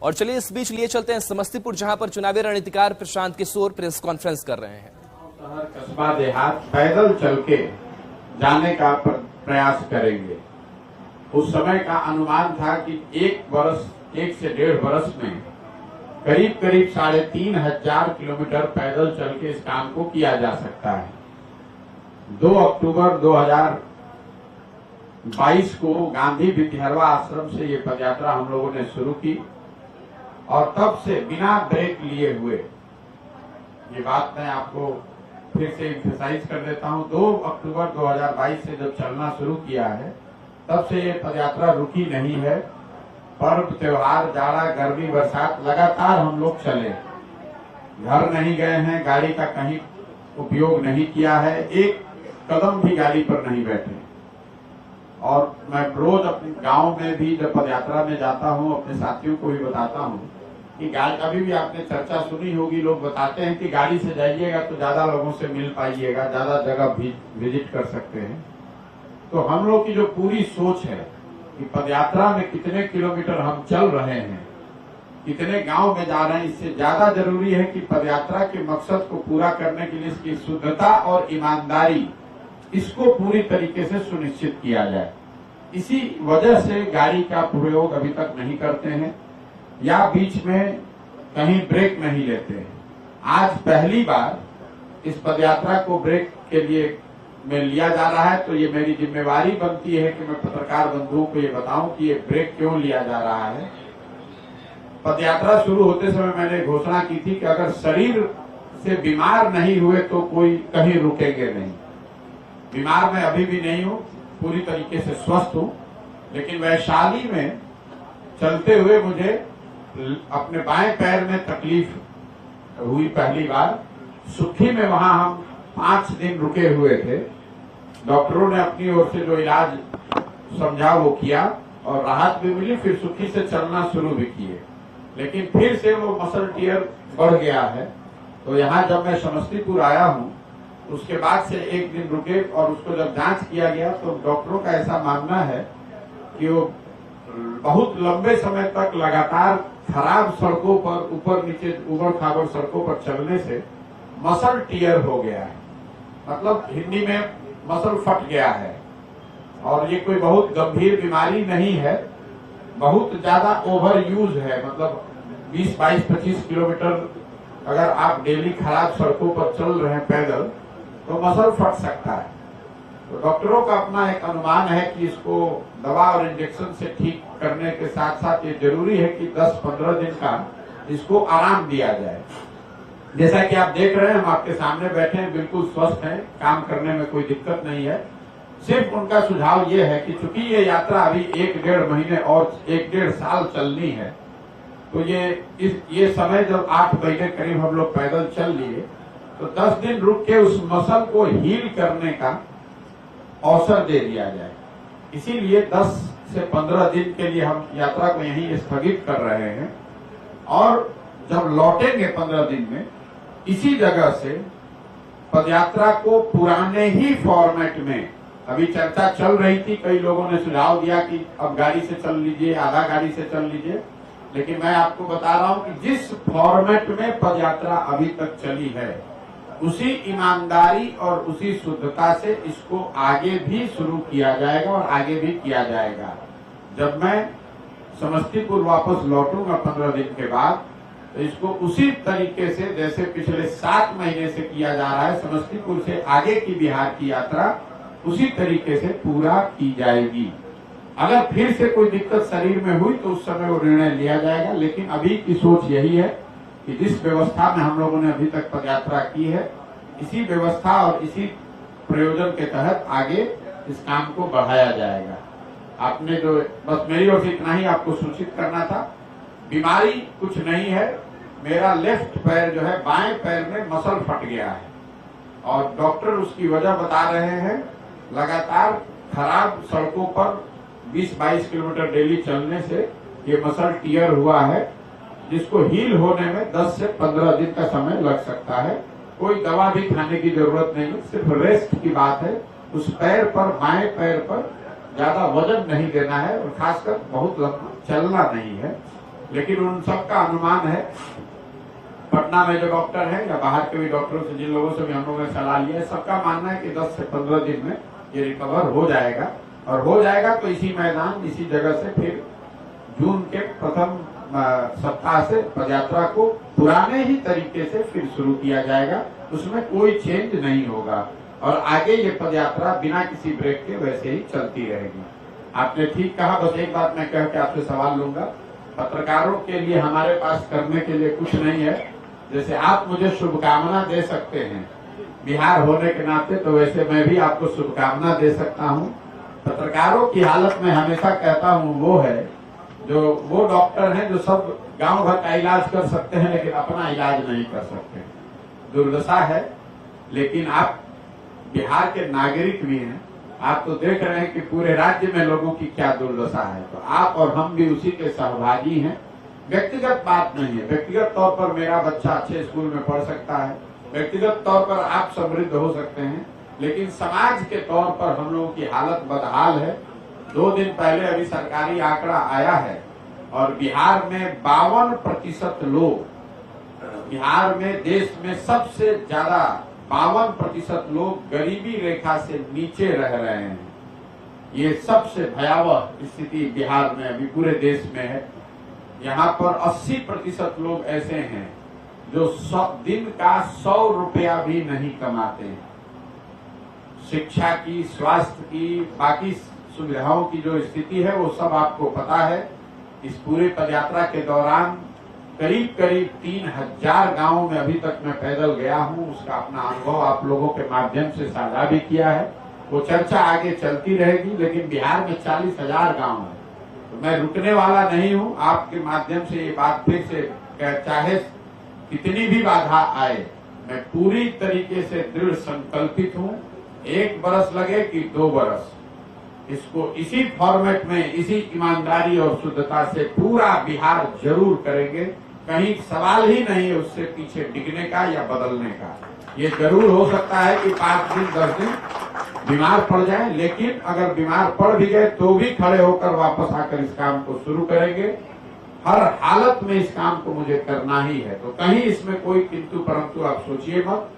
और चलिए इस बीच लिए चलते हैं समस्तीपुर, जहां पर चुनावी रणनीतिकार प्रशांत किशोर प्रेस कॉन्फ्रेंस कर रहे हैं। शहर कस्बा देहात पैदल चल के जाने का प्रयास करेंगे। उस समय का अनुमान था कि 1 से 1.5 वर्ष में करीब 3,500 किलोमीटर पैदल चल के इस काम को किया जा सकता है। 2 अक्टूबर 2022 को गांधी विद्यारवा आश्रम से ये पदयात्रा हम लोगों ने शुरू की और तब से बिना ब्रेक लिए हुए, ये बात मैं आपको फिर से एम्फसाइज कर देता हूं, 2 अक्टूबर 2022 से जब चलना शुरू किया है तब से ये पदयात्रा रुकी नहीं है। पर्व त्योहार, जाड़ा, गर्मी, बरसात लगातार हम लोग चले, घर नहीं गए हैं, गाड़ी का कहीं उपयोग नहीं किया है, एक कदम भी गाड़ी पर नहीं बैठे। और मैं रोज अपने गांव में भी जब पदयात्रा में जाता हूं, अपने साथियों को भी बताता हूं कि गाड़ी, अभी भी आपने चर्चा सुनी होगी, लोग बताते हैं कि गाड़ी से जाइएगा तो ज्यादा लोगों से मिल पाइएगा, ज्यादा जगह विजिट कर सकते हैं। तो हम लोग की जो पूरी सोच है कि पदयात्रा में कितने किलोमीटर हम चल रहे हैं, कितने गांव में जा रहे हैं, इससे ज्यादा जरूरी है कि पदयात्रा के मकसद को पूरा करने के लिए इसकी शुद्धता और ईमानदारी, इसको पूरी तरीके से सुनिश्चित किया जाए। इसी वजह से गाड़ी का प्रयोग अभी तक नहीं करते हैं या बीच में कहीं ब्रेक नहीं लेते हैं। आज पहली बार इस पदयात्रा को ब्रेक के लिए में लिया जा रहा है, तो ये मेरी जिम्मेवारी बनती है कि मैं पत्रकार बंधुओं को ये बताऊं कि ये ब्रेक क्यों लिया जा रहा है। पदयात्रा शुरू होते समय मैंने घोषणा की थी कि अगर शरीर से बीमार नहीं हुए तो कोई कहीं रुकेंगे नहीं। बीमार मैं अभी भी नहीं हूं, पूरी तरीके से स्वस्थ हूं, लेकिन वैशाली में चलते हुए मुझे अपने बाएं पैर में तकलीफ हुई पहली बार। सुखी में वहां हम 5 दिन रुके हुए थे। डॉक्टरों ने अपनी ओर से जो इलाज समझा वो किया और राहत भी मिली, फिर सुखी से चलना शुरू भी किए, लेकिन फिर से वो मसल टियर बढ़ गया है। तो यहाँ जब मैं समस्तीपुर आया हूँ, उसके बाद से 1 दिन रुके और उसको जब जांच किया गया तो डॉक्टरों का ऐसा मानना है कि वो बहुत लंबे समय तक लगातार खराब सड़कों पर, ऊपर नीचे उबड़ खाबड़ सड़कों पर चलने से मसल टियर हो गया है, मतलब हिंदी में मसल फट गया है। और ये कोई बहुत गंभीर बीमारी नहीं है, बहुत ज्यादा ओवर यूज है, मतलब 20, 22, 25 किलोमीटर अगर आप डेली खराब सड़कों पर चल रहे हैं पैदल तो मसल फट सकता है। तो डॉक्टरों का अपना एक अनुमान है कि इसको दवा और इंजेक्शन से ठीक करने के साथ साथ ये जरूरी है कि 10-15 दिन का इसको आराम दिया जाए। जैसा कि आप देख रहे हैं, हम आपके सामने बैठे हैं, बिल्कुल स्वस्थ हैं, काम करने में कोई दिक्कत नहीं है। सिर्फ उनका सुझाव ये है कि चूंकि ये यात्रा अभी 1-1.5 महीने और 1-1.5 साल चलनी है, तो ये समय जब 8 महीने करीब हम लोग पैदल चल लिए, तो 10 दिन रुक के उस मसल को हील करने का अवसर दे दिया जाए। इसीलिए 10 से 15 दिन के लिए हम यात्रा को यहीं स्थगित कर रहे हैं और जब लौटेंगे 15 दिन में इसी जगह से पदयात्रा को पुराने ही फॉर्मेट में, अभी चर्चा चल रही थी, कई लोगों ने सुझाव दिया कि अब गाड़ी से चल लीजिए, आधा गाड़ी से चल लीजिए, लेकिन मैं आपको बता रहा हूं कि जिस फॉर्मेट में पदयात्रा अभी तक चली है उसी ईमानदारी और उसी शुद्धता से इसको आगे भी शुरू किया जाएगा और आगे भी किया जाएगा। जब मैं समस्तीपुर वापस लौटूंगा 15 दिन के बाद, तो इसको उसी तरीके से जैसे पिछले 7 महीने से किया जा रहा है, समस्तीपुर से आगे की बिहार की यात्रा उसी तरीके से पूरा की जाएगी। अगर फिर से कोई दिक्कत शरीर में हुई तो उस समय वो निर्णय लिया जाएगा, लेकिन अभी की सोच यही है कि जिस व्यवस्था में हम लोगों ने अभी तक पदयात्रा की है, इसी व्यवस्था और इसी प्रयोजन के तहत आगे इस काम को बढ़ाया जाएगा। आपने जो, बस मेरी ओर से इतना ही आपको सूचित करना था। बीमारी कुछ नहीं है, मेरा लेफ्ट पैर जो है, बाएं पैर में मसल फट गया है और डॉक्टर उसकी वजह बता रहे हैं लगातार खराब सड़कों पर 20-22 किलोमीटर डेली चलने से ये मसल टियर हुआ है, जिसको हील होने में 10 से 15 दिन का समय लग सकता है। कोई दवा भी खाने की जरूरत नहीं है, सिर्फ रेस्ट की बात है। उस पैर पर, बाएं पैर पर ज्यादा वजन नहीं देना है और खासकर बहुत लंबा चलना नहीं है। लेकिन उन सबका अनुमान है, पटना में जो डॉक्टर है या बाहर के भी डॉक्टरों से, जिन लोगों से भी हम लोगों ने सलाह लिया है, सबका मानना है कि 10 से 15 दिन में ये रिकवर हो जाएगा। और हो जाएगा तो इसी मैदान, इसी जगह से फिर जून के प्रथम सप्ताह से पदयात्रा को पुराने ही तरीके से फिर शुरू किया जाएगा। उसमें कोई चेंज नहीं होगा और आगे ये पदयात्रा बिना किसी ब्रेक के वैसे ही चलती रहेगी। आपने ठीक कहा, बस एक बात मैं कह के आपसे सवाल लूंगा। पत्रकारों के लिए हमारे पास करने के लिए कुछ नहीं है। जैसे आप मुझे शुभकामना दे सकते हैं बिहार होने के नाते, तो वैसे मैं भी आपको शुभकामना दे सकता हूं। पत्रकारों की हालत में हमेशा कहता हूं वो है जो वो डॉक्टर हैं जो सब गांव भर का इलाज कर सकते हैं लेकिन अपना इलाज नहीं कर सकते। दुर्दशा है, लेकिन आप बिहार के नागरिक भी हैं। आप तो देख रहे हैं कि पूरे राज्य में लोगों की क्या दुर्दशा है, तो आप और हम भी उसी के सहभागी हैं। व्यक्तिगत बात नहीं है, व्यक्तिगत तौर पर मेरा बच्चा अच्छे स्कूल में पढ़ सकता है, व्यक्तिगत तौर पर आप समृद्ध हो सकते हैं, लेकिन समाज के तौर पर हम लोगों की हालत बदहाल है। 2 दिन पहले अभी सरकारी आंकड़ा आया है और बिहार में 52% लोग, बिहार में देश में सबसे ज्यादा 52% लोग गरीबी रेखा से नीचे रह रहे हैं। ये सबसे भयावह स्थिति बिहार में अभी पूरे देश में है। यहाँ पर 80% लोग ऐसे हैं जो दिन का 100 रुपया भी नहीं कमाते हैं। शिक्षा की, स्वास्थ्य की, बाकी सुविधाओं की जो स्थिति है वो सब आपको पता है। इस पूरे पदयात्रा के दौरान करीब 3000 गांवों में अभी तक मैं पैदल गया हूं। उसका अपना अनुभव आप लोगों के माध्यम से साझा भी किया है। वो चर्चा आगे चलती रहेगी, लेकिन बिहार में 40,000 गांव है, तो मैं रुकने वाला नहीं हूं। आपके माध्यम से ये बात फिर से, चाहे कितनी भी बाधा आए, मैं पूरी तरीके से दृढ़ संकल्पित हूं। 1 बरस लगे कि 2 बरस, इसको इसी फॉर्मेट में, इसी ईमानदारी और शुद्धता से पूरा बिहार जरूर करेंगे। कहीं सवाल ही नहीं है उससे पीछे टिकने का या बदलने का। ये जरूर हो सकता है कि 5 दिन 10 दिन बीमार पड़ जाए, लेकिन अगर बीमार पड़ भी गए तो भी खड़े होकर वापस आकर इस काम को शुरू करेंगे। हर हालत में इस काम को मुझे करना ही है, तो कहीं इसमें कोई किंतु परंतु आप सोचिए मत।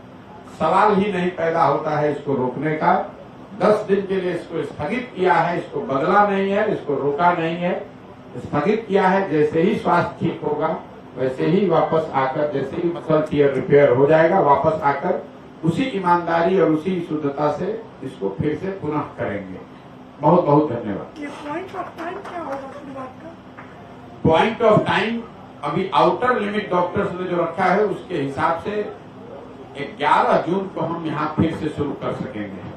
सवाल ही नहीं पैदा होता है इसको रोकने का। 10 दिन के लिए इसको स्थगित किया है, इसको बदला नहीं है, इसको रोका नहीं है, स्थगित किया है। जैसे ही स्वास्थ्य ठीक होगा वैसे ही वापस आकर, जैसे ही मसल टीयर रिपेयर हो जाएगा, वापस आकर उसी ईमानदारी और उसी शुद्धता से इसको फिर से पुनः करेंगे। बहुत बहुत धन्यवाद। ये पॉइंट ऑफ टाइम क्या होगा शुरुआत का? पॉइंट ऑफ टाइम अभी आउटर लिमिट डॉक्टर्स ने जो रखा है उसके हिसाब से 11 जून को हम यहाँ फिर से शुरू कर सकेंगे।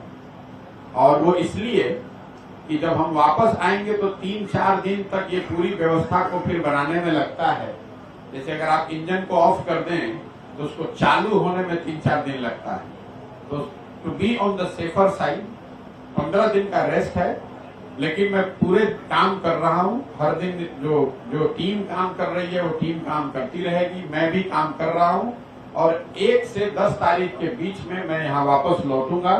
और वो इसलिए कि जब हम वापस आएंगे तो 3-4 दिन तक ये पूरी व्यवस्था को फिर बनाने में लगता है। जैसे अगर आप इंजन को ऑफ कर दें तो उसको चालू होने में 3-4 दिन लगता है। तो to be on the safer side 15 दिन का रेस्ट है, लेकिन मैं पूरे काम कर रहा हूँ। हर दिन जो टीम काम कर रही है वो टीम काम करती रहेगी, मैं भी काम कर रहा हूँ। और 1 से 10 तारीख के बीच में मैं यहाँ वापस लौटूंगा।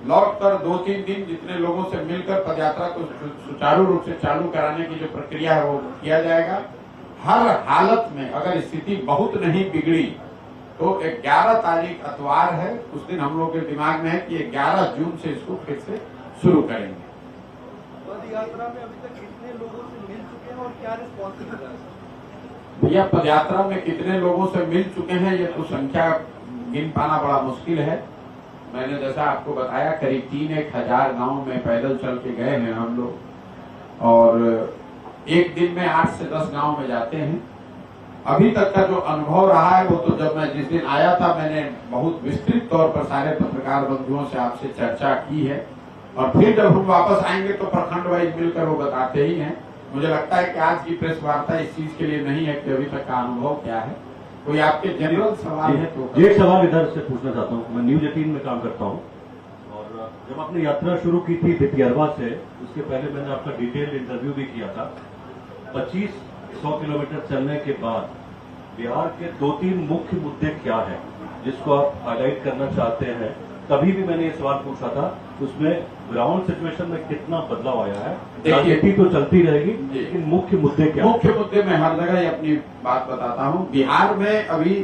लौटकर 2-3 दिन जितने लोगों से मिलकर पदयात्रा को सुचारू रूप से चालू कराने की जो प्रक्रिया है वो किया जाएगा। हर हालत में अगर स्थिति बहुत नहीं बिगड़ी तो 11 तारीख इतवार है, उस दिन हम लोग के दिमाग में है कि 11 जून से इसको फिर से शुरू करेंगे। पदयात्रा में अभी तक कितने लोगों से मिल चुके हैं और क्या रिस्पॉन्स मिल रहा है? भैया पदयात्रा में कितने लोगों से मिल चुके हैं ये तो संख्या गिन पाना बड़ा मुश्किल है। मैंने जैसा आपको बताया करीब 3-1 गांव में पैदल चल के गए हैं हम लोग, और एक दिन में 8 से 10 गांव में जाते हैं। अभी तक का जो अनुभव रहा है वो तो जब मैं जिस दिन आया था मैंने बहुत विस्तृत तौर पर सारे पत्रकार बंधुओं से आपसे चर्चा की है, और फिर जब हम वापस आएंगे तो प्रखंड वाइज मिलकर वो बताते ही हैं। मुझे लगता है कि आज की प्रेस वार्ता इस चीज के लिए नहीं है कि अभी तक का अनुभव क्या है। कोई आपके जनरल सवाल है तो? एक सवाल इधर से पूछना चाहता हूँ। मैं न्यूज 18 में काम करता हूँ, और जब आपने यात्रा शुरू की थी भितियरवा से, उसके पहले मैंने आपका डिटेल इंटरव्यू भी किया था। 2500 किलोमीटर चलने के बाद बिहार के 2-3 मुख्य मुद्दे क्या हैं जिसको आप हाईलाइट करना चाहते हैं तभी भी मैंने ये सवाल पूछा था, उसमें ग्राउंड सिचुएशन में कितना बदलाव आया है? देखिए, राजनीति तो चलती रहेगी, जी। लेकिन मुख्य मुद्दे क्या हैं? मुख्य मुद्दे में हर जगह ही अपनी बात बताता हूँ। बिहार में अभी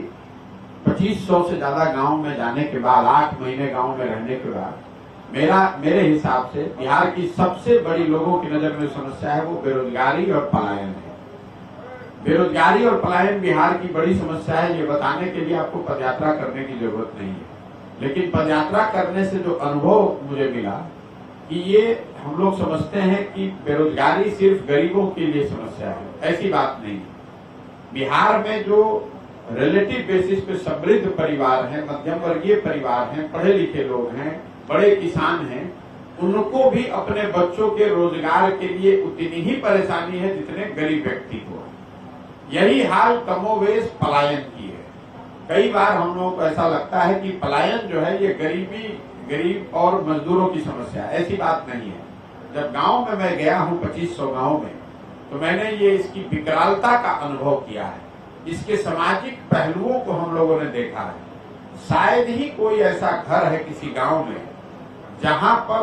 2500 से ज्यादा गांव में जाने के बाद, 8 महीने गांव में रहने के बाद, मेरे हिसाब से बिहार की सबसे बड़ी लोगों की नजर में समस्या है वो बेरोजगारी और पलायन है। बेरोजगारी और पलायन बिहार की बड़ी समस्या है। ये बताने के लिए आपको पदयात्रा करने की जरूरत नहीं है, लेकिन पदयात्रा करने से जो अनुभव मुझे मिला कि ये हम लोग समझते हैं कि बेरोजगारी सिर्फ गरीबों के लिए समस्या है, ऐसी बात नहीं है। बिहार में जो रिलेटिव बेसिस पे समृद्ध परिवार हैं, मध्यम वर्गीय परिवार हैं, पढ़े लिखे लोग हैं, बड़े किसान हैं, उनको भी अपने बच्चों के रोजगार के लिए उतनी ही परेशानी है जितने गरीब व्यक्ति को। यही हाल कमोवेश पलायन की है। कई बार हम लोगों को ऐसा लगता है कि पलायन जो है ये गरीब और मजदूरों की समस्या है, ऐसी बात नहीं है। जब गांव में मैं गया हूं 2500 गांव में, तो मैंने ये इसकी विकरालता का अनुभव किया है, इसके सामाजिक पहलुओं को हम लोगों ने देखा है। शायद ही कोई ऐसा घर है किसी गांव में जहां पर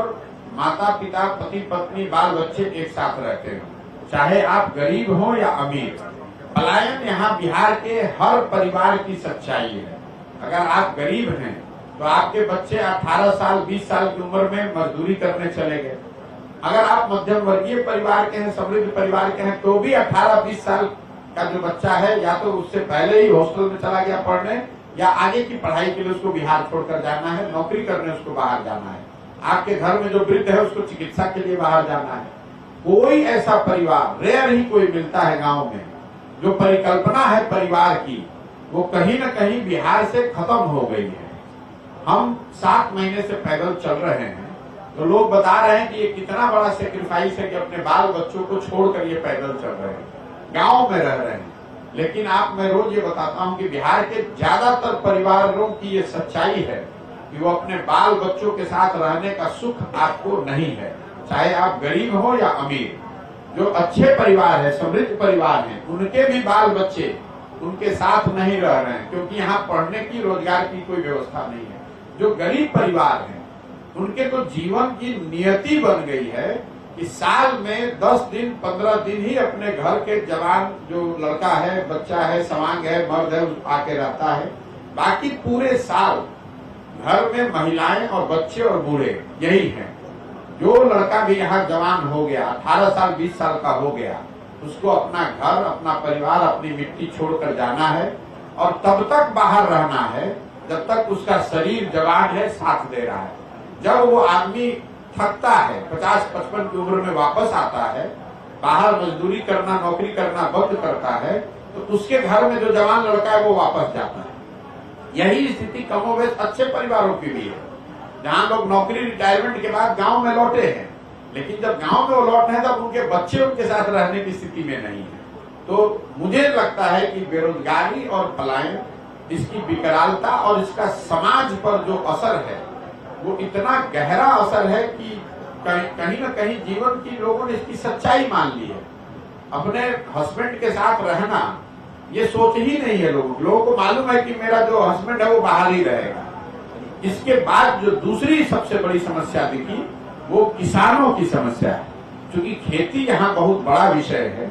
माता पिता, पति पत्नी, बाल बच्चे एक साथ रहते हो, चाहे आप गरीब हो या अमीर। पलायन यहाँ बिहार के हर परिवार की सच्चाई है। अगर आप गरीब हैं तो आपके बच्चे 18 साल 20 साल की उम्र में मजदूरी करने चले गए। अगर आप मध्यम वर्गीय परिवार के हैं, समृद्ध परिवार के हैं, तो भी 18-20 साल का जो बच्चा है या तो उससे पहले ही हॉस्टल में चला गया पढ़ने, या आगे की पढ़ाई के लिए उसको बिहार छोड़कर जाना है, नौकरी करने उसको बाहर जाना है। आपके घर में जो वृद्ध है उसको चिकित्सा के लिए बाहर जाना है। कोई ऐसा परिवार, रेयर ही कोई मिलता है गांव में, जो परिकल्पना है परिवार की, वो कहीं न कहीं बिहार से खत्म हो गई है। हम 7 महीने से पैदल चल रहे हैं, तो लोग बता रहे हैं कि ये कितना बड़ा सेक्रीफाइस है कि अपने बाल बच्चों को छोड़कर ये पैदल चल रहे हैं, गांव में रह रहे हैं। लेकिन मैं रोज ये बताता हूं कि बिहार के ज्यादातर परिवारों की ये सच्चाई है कि वो अपने बाल बच्चों के साथ रहने का सुख आपको नहीं है, चाहे आप गरीब हो या अमीर। जो अच्छे परिवार है, समृद्ध परिवार हैं, उनके भी बाल बच्चे उनके साथ नहीं रह रहे हैं, क्योंकि यहाँ पढ़ने की, रोजगार की कोई व्यवस्था नहीं है। जो गरीब परिवार हैं, उनके तो जीवन की नियति बन गई है कि साल में 10 दिन 15 दिन ही अपने घर के जवान जो लड़का है, बच्चा है, सवांग है, मर्द है, आके रहता है। बाकी पूरे साल घर में महिलाएं और बच्चे और बूढ़े यही हैं। जो लड़का भी यहाँ जवान हो गया, 18 साल 20 साल का हो गया, उसको अपना घर, अपना परिवार, अपनी मिट्टी छोड़कर जाना है, और तब तक बाहर रहना है जब तक उसका शरीर जवान है, साथ दे रहा है। जब वो आदमी थकता है, 50-55 की उम्र में वापस आता है, बाहर मजदूरी करना, नौकरी करना बंद करता है, तो उसके घर में जो जवान लड़का है वो वापस जाता है। यही स्थिति कमोवेश अच्छे परिवारों की भी है, जहाँ लोग नौकरी, रिटायरमेंट के बाद गांव में लौटे हैं, लेकिन जब गांव में वो लौटे हैं तब उनके बच्चे उनके साथ रहने की स्थिति में नहीं है। तो मुझे लगता है कि बेरोजगारी और पलायन, इसकी विकरालता और इसका समाज पर जो असर है वो इतना गहरा असर है कि कहीं न कहीं जीवन की लोगों ने इसकी सच्चाई मान ली है। अपने हस्बैंड के साथ रहना ये सोच ही नहीं है लोगों को मालूम है कि मेरा जो हस्बैंड है वो बाहर ही रहेगा। इसके बाद जो दूसरी सबसे बड़ी समस्या दिखी वो किसानों की समस्या है। क्योंकि खेती यहाँ बहुत बड़ा विषय है,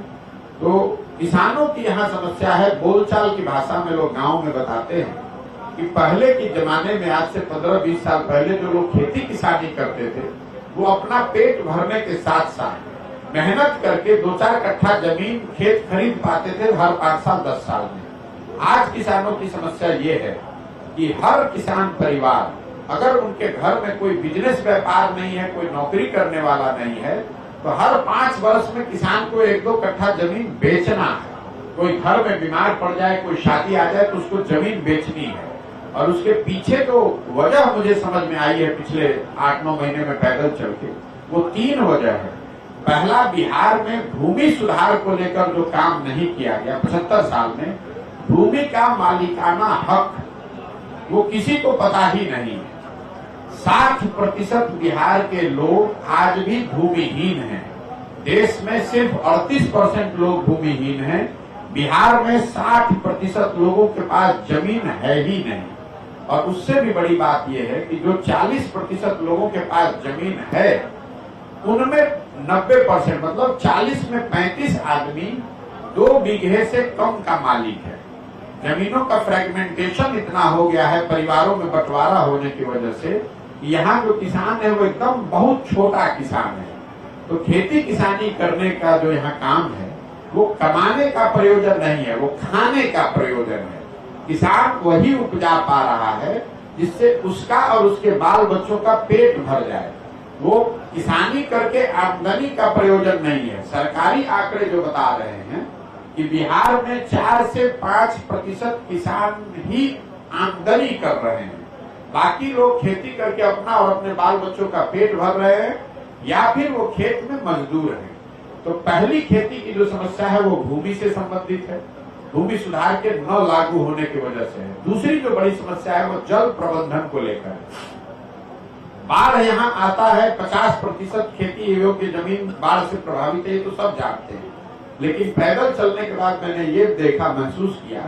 तो किसानों की यहाँ समस्या है। बोलचाल की भाषा में लोग गांव में बताते हैं कि पहले के जमाने में, आज से 15-20 साल पहले, जो लोग खेती किसानी करते थे वो अपना पेट भरने के साथ साथ मेहनत करके 2-4 कट्ठा जमीन, खेत खरीद पाते थे हर 5 साल 10 साल में। आज किसानों की समस्या ये है कि हर किसान परिवार, अगर उनके घर में कोई बिजनेस व्यापार नहीं है, कोई नौकरी करने वाला नहीं है, तो हर 5 वर्ष में किसान को 1-2 कट्ठा जमीन बेचना है। कोई घर में बीमार पड़ जाए, कोई शादी आ जाए, तो उसको जमीन बेचनी है। और उसके पीछे जो वजह मुझे समझ में आई है पिछले 8-9 महीने में पैदल चल के, वो 3 वजह है। पहला, बिहार में भूमि सुधार को लेकर जो काम नहीं किया गया 75 साल में, भूमि का मालिकाना हक वो किसी को पता ही नहीं है। 60% बिहार के लोग आज भी भूमिहीन हैं। देश में सिर्फ 38% लोग भूमिहीन हैं। बिहार में 60% लोगों के पास जमीन है ही नहीं। और उससे भी बड़ी बात यह है कि जो 40% लोगों के पास जमीन है, उनमें 90% मतलब 40 में 35 आदमी 2 बीघे से कम का मालिक है। जमीनों का फ्रेगमेंटेशन इतना हो गया है, परिवारों में बंटवारा होने की वजह से यहाँ जो किसान है वो एकदम बहुत छोटा किसान है। तो खेती किसानी करने का जो यहाँ काम है वो कमाने का प्रयोजन नहीं है, वो खाने का प्रयोजन है। किसान वही उपजा पा रहा है जिससे उसका और उसके बाल बच्चों का पेट भर जाए। वो किसानी करके आमदनी का प्रयोजन नहीं है। सरकारी आंकड़े जो बता रहे हैं कि बिहार में 4 से 5% किसान ही आमदनी कर रहे हैं, बाकी लोग खेती करके अपना और अपने बाल बच्चों का पेट भर रहे हैं या फिर वो खेत में मजदूर हैं। तो पहली खेती की जो समस्या है वो भूमि से संबंधित है, भूमि सुधार के न लागू होने की वजह से है। दूसरी जो बड़ी समस्या है वो जल प्रबंधन को लेकर। बाढ़ यहाँ आता है, 50% खेती योग्य जमीन बाढ़ से प्रभावित है, तो सब जानते हैं। लेकिन पैदल चलने के बाद मैंने ये देखा, महसूस किया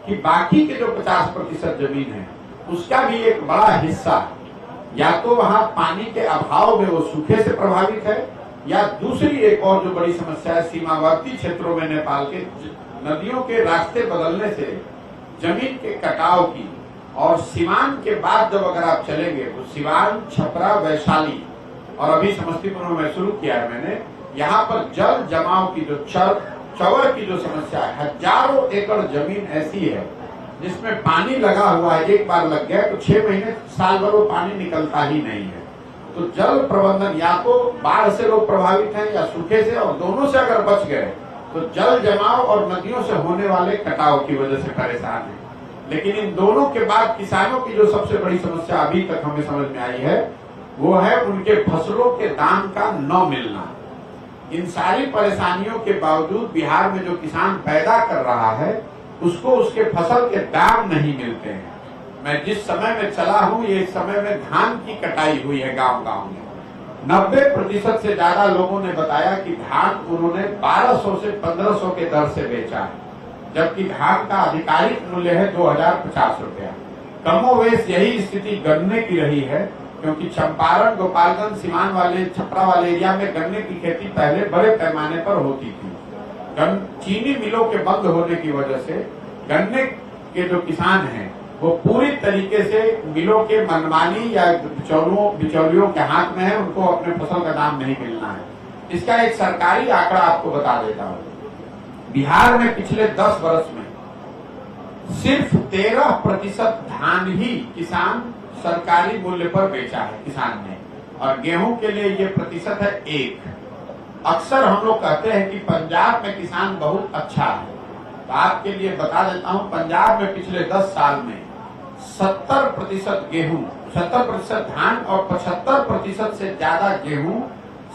कि बाकी के जो 50% जमीन है उसका भी एक बड़ा हिस्सा या तो वहाँ पानी के अभाव में वो सूखे से प्रभावित है, या दूसरी एक और जो बड़ी समस्या है, सीमावर्ती क्षेत्रों में नेपाल के नदियों के रास्ते बदलने से जमीन के कटाव की। और सिवान के बाद जब अगर आप चलेंगे तो सिवान, छपरा, वैशाली और अभी समस्तीपुर में मैं शुरू किया है मैंने, यहाँ पर जल जमाव की जो चवर की जो समस्या है, हजारों एकड़ जमीन ऐसी है जिसमें पानी लगा हुआ है, एक बार लग गया तो 6 महीने साल भर वो पानी निकलता ही नहीं है। तो जल प्रबंधन, या तो बाढ़ से लोग प्रभावित हैं या सूखे से, और दोनों से अगर बच गए तो जल जमाव और नदियों से होने वाले कटाव की वजह से परेशान है। लेकिन इन दोनों के बाद किसानों की जो सबसे बड़ी समस्या अभी तक हमें समझ में आई है वो है उनके फसलों के दाम का न मिलना। इन सारी परेशानियों के बावजूद बिहार में जो किसान पैदा कर रहा है उसको उसके फसल के दाम नहीं मिलते हैं। मैं जिस समय में चला हूँ, ये समय में धान की कटाई हुई है गांव-गांव में। 90% से ज्यादा लोगों ने बताया कि धान उन्होंने 1200 से 1500 के दर से बेचा है, जबकि धान का आधिकारिक मूल्य है 2050 रुपया। कमोवेश यही स्थिति गन्ने की रही है, क्योंकि चंपारण, गोपालगंज, सीमान वाले, छपरा वाले एरिया में गन्ने की खेती पहले बड़े पैमाने पर होती थी। चीनी मिलों के बंद होने की वजह से गन्ने के जो किसान हैं वो पूरी तरीके से मिलों के मनमानी या बिचौलियों के हाथ में है, उनको अपने फसल का दाम नहीं मिलना है। इसका एक सरकारी आंकड़ा आपको बता देता हूँ। बिहार में पिछले 10 वर्ष में सिर्फ 13% धान ही किसान सरकारी मूल्य पर बेचा है किसान ने, और गेहूं के लिए ये प्रतिशत है 1। अक्सर हम लोग कहते हैं कि पंजाब में किसान बहुत अच्छा है, तो आपके लिए बता देता हूं, पंजाब में पिछले 10 साल में 70% गेहूं, 70% धान और 75% से ज्यादा गेहूं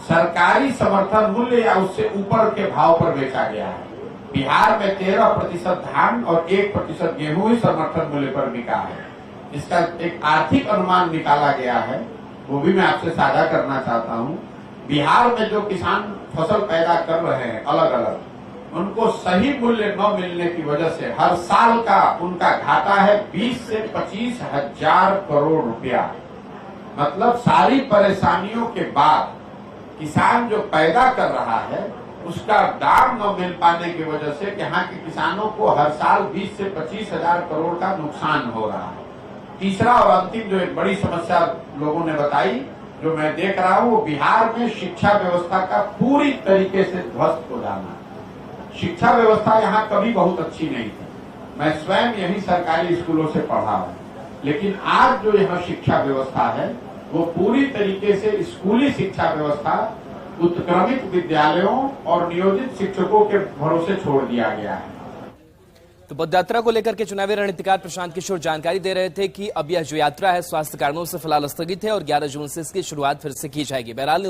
सरकारी समर्थन मूल्य या उससे ऊपर के भाव पर बेचा गया है। बिहार में 13% धान और 1% गेहूं ही समर्थन मूल्य पर बिका है। इसका एक आर्थिक अनुमान निकाला गया है, वो भी मैं आपसे साझा करना चाहता हूं। बिहार में जो किसान फसल पैदा कर रहे हैं अलग अलग, उनको सही मूल्य न मिलने की वजह से हर साल का उनका घाटा है 20 से 25 हजार करोड़ रुपया। मतलब सारी परेशानियों के बाद किसान जो पैदा कर रहा है उसका दाम न मिल पाने की वजह से यहाँ के किसानों को हर साल 20 से 25 हजार करोड़ का नुकसान हो रहा है। तीसरा और अंतिम जो एक बड़ी समस्या लोगों ने बताई, जो मैं देख रहा हूँ, वो बिहार में शिक्षा व्यवस्था का पूरी तरीके से ध्वस्त हो जाना। शिक्षा व्यवस्था यहाँ कभी बहुत अच्छी नहीं थी, मैं स्वयं यही सरकारी स्कूलों से पढ़ा हूँ, लेकिन आज जो यहाँ शिक्षा व्यवस्था है वो पूरी तरीके से स्कूली शिक्षा व्यवस्था उत्क्रमित विद्यालयों और नियोजित शिक्षकों के भरोसे छोड़ दिया गया है। तो पदयात्रा को लेकर के चुनावी रणनीतिकार प्रशांत किशोर जानकारी दे रहे थे कि अब यह जो यात्रा है स्वास्थ्य कारणों से फिलहाल स्थगित है और 11 जून से इसकी शुरुआत फिर से की जाएगी। बहरहाल